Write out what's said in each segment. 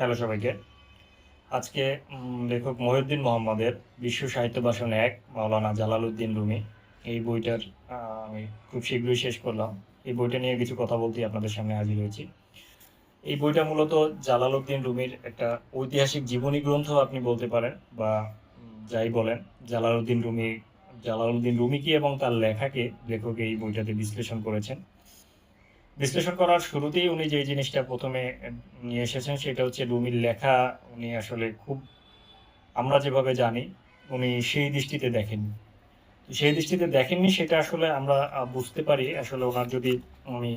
Hello সবাইকে। আজকে লেখক মহিউদ্দিন মোহাম্মদের বিশ্ব সাহিত্য ভাষণ ১ মাওলানা জালালউদ্দিন রুমি এই বইটার আমি খুব শীঘ্রই শেষ করলাম। এই বইটা নিয়ে কিছু কথা বলতেই আপনাদের সামনে হাজির হয়েছি। এই বইটা মূলত জালালউদ্দিন রুমির একটা ঐতিহাসিক জীবনী গ্রন্থ আপনি বলতে পারেন বা যাই বলেন। জালালউদ্দিন রুমিকে এবং তার লেখাকে লেখক এই বইটাতে বিশ্লেষণ করেছেন। বিশ্লেষণ করার শুরুতেই উনি যে জিনিসটা প্রথমে নিয়ে এসেছেন সেটা হচ্ছে রুমির লেখা উনি আসলে খুব আমরা যেভাবে জানি উনি সেই দৃষ্টিতে দেখেননি। সেই দৃষ্টিতে দেখেননি সেটা আসলে আমরা বুঝতে পারি আসলে ওনার যদি আমি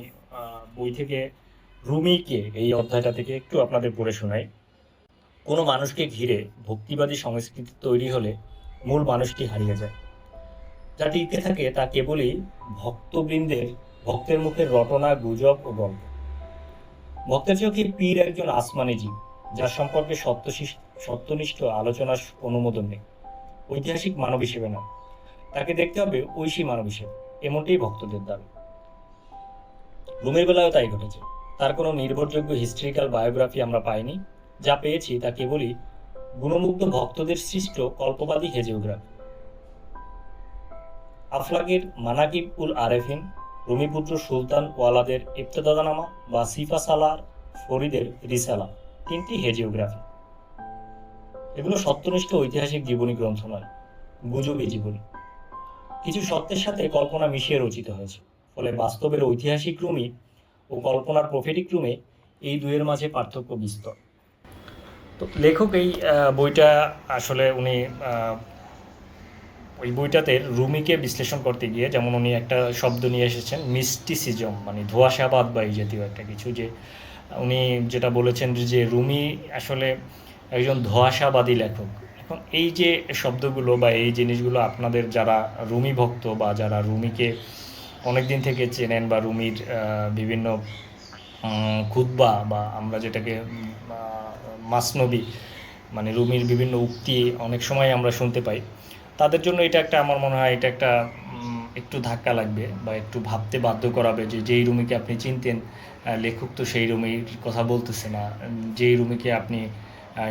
বই থেকে রুমিকে এই অধ্যায়টা থেকে একটু আপনাদের পড়ে শোনাই। কোনো মানুষকে ঘিরে ভক্তিবাদী সংস্কৃতি তৈরি হলে মূল মানুষটি হারিয়ে যায়। যা টিকে থাকে তা কেবলই ভক্তের মুখের রটনা, গুজব ও গল্প। ভক্তের চোখে পীর একজন আসমানি জীব, যার সম্পর্কে সত্যনিষ্ঠ আলোচনার অনুমোদন নেই। ঐতিহাসিক মানব হিসেবে নয়, তাকে দেখতে হবে ঐশী মানব হিসেবে, এমনটাই ভক্তদের দাবি। রুমের বেলায়ও তাই ঘটেছে। তার কোনো নির্ভরযোগ্য হিস্ট্রিক্যাল বায়োগ্রাফি আমরা পাইনি। যা পেয়েছি তা কেবলই গুণমুগ্ধ ভক্তদের সৃষ্ট কল্পবাদী হেজিওগ্রাফি। আফলাকের মানাকিব উল আরেফিন, রুমিপুত্র সুলতান ওয়ালাদের ইবতেদানামা বা সিফা সালার ফরিদের রিসালা, তিনটি হেজিওগ্রাফি। এগুলো সত্যনিষ্ঠ ঐতিহাসিক জীবনী গ্রন্থ নয়, গুজবী জীবনী। কিছু সত্যের সাথে কল্পনা মিশিয়ে রচিত হয়েছে। ফলে বাস্তবের ঐতিহাসিক রুমি ও কল্পনার প্রফেটিক রুমে এই দুয়ের মাঝে পার্থক্য বিস্তর। তো লেখক এই বইটা আসলে উনি ওই বইটাতে রুমিকে বিশ্লেষণ করতে গিয়ে যেমন উনি একটা শব্দ নিয়ে এসেছেন মিস্টিসিজম, মানে ধোঁয়াশাবাদ বা এই জাতীয় একটা কিছু, যে উনি যেটা বলেছেন যে রুমি আসলে একজন ধোঁয়াশাবাদী লেখক। এখন এই যে শব্দগুলো বা এই জিনিসগুলো আপনাদের যারা রুমি ভক্ত বা যারা রুমিকে অনেক দিন থেকে চেনেন বা রুমির বিভিন্ন খুতবা বা আমরা যেটাকে মাসনবী, মানে রুমির বিভিন্ন উক্তি অনেক সময় আমরা শুনতে পাই, তাদের জন্য এটা একটা, আমার মনে হয় এটা একটা একটু ধাক্কা লাগবে বা একটু ভাবতে বাধ্য করাবে যে যেই রুমিকে আপনি চিনতেন লেখক তো সেই রুমির কথা বলতেছে না। যেই রুমিকে আপনি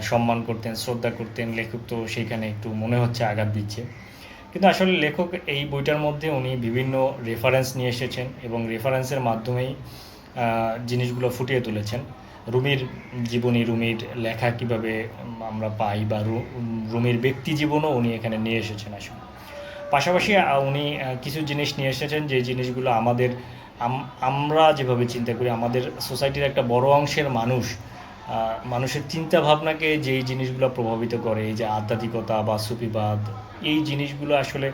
সম্মান করতেন, শ্রদ্ধা করতেন, লেখক তো সেইখানে একটু মনে হচ্ছে আঘাত দিচ্ছে। কিন্তু আসলে লেখক এই বইটার মধ্যে উনি বিভিন্ন রেফারেন্স নিয়ে এসেছেন এবং রেফারেন্সের মাধ্যমেই জিনিসগুলো ফুটিয়ে তুলেছেন। রুমির জীবনী, রুমির লেখা কিভাবে আমরা পাই বা রুমির ব্যক্তি জীবনও উনি এখানে নিয়ে এসেছেন আসলে। পাশাপাশি উনি কিছু জিনিস নিয়ে এসেছেন যে জিনিসগুলো আমাদের আমরা যেভাবে চিন্তা করি, আমাদের সোসাইটির একটা বড় অংশের মানুষের চিন্তা ভাবনাকে যেই জিনিসগুলো প্রভাবিত করে, এই যে আধ্যাত্মিকতা বা সুফিবাদ, এই জিনিসগুলো আসলে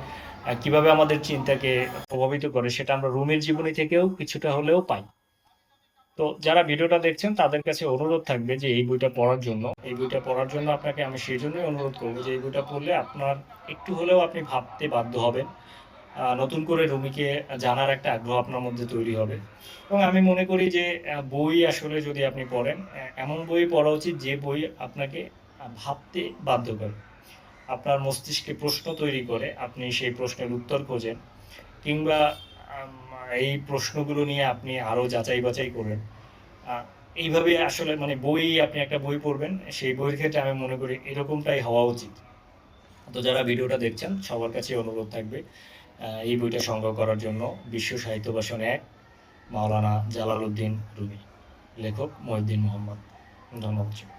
কিভাবে আমাদের চিন্তাকে প্রভাবিত করে সেটা আমরা রুমির জীবনী থেকেও কিছুটা হলেও পাই। তো যারা ভিডিওটা দেখছেন তাদের কাছে অনুরোধ থাকবে যে এই বইটা পড়ার জন্য আপনাকে আমি সেই জন্যই অনুরোধ করবো যে এই বইটা পড়লে আপনার একটু হলেও আপনি ভাবতে বাধ্য হবেন। নতুন করে রুমিকে জানার একটা আগ্রহ আপনার মধ্যে তৈরি হবে। এবং আমি মনে করি যে বই আসলে যদি আপনি পড়েন, এমন বই পড়া উচিত যে বই আপনাকে ভাবতে বাধ্য করে, আপনার মস্তিষ্কে প্রশ্ন তৈরি করে, আপনি সেই প্রশ্নের উত্তর খোঁজেন, কিংবা আম এই প্রশ্নগুলো নিয়ে আপনি আরও যাচাই বাছাই করবেন। আ এইভাবে আসলে মানে আপনি একটা বই পড়বেন, সেই বইয়ের ক্ষেত্রে আমি মনে করি এরকমটাই হওয়া উচিত। তো যারা ভিডিওটা দেখছেন সবার কাছে অনুরোধ থাকবে এই বইটা সংগ্রহ করার জন্য। বিশ্ব সাহিত্য ভাষণ ১, মাওলানা জালালউদ্দিন রুমি, লেখক মহিউদ্দিন মোহাম্মদ। ধন্যবাদ।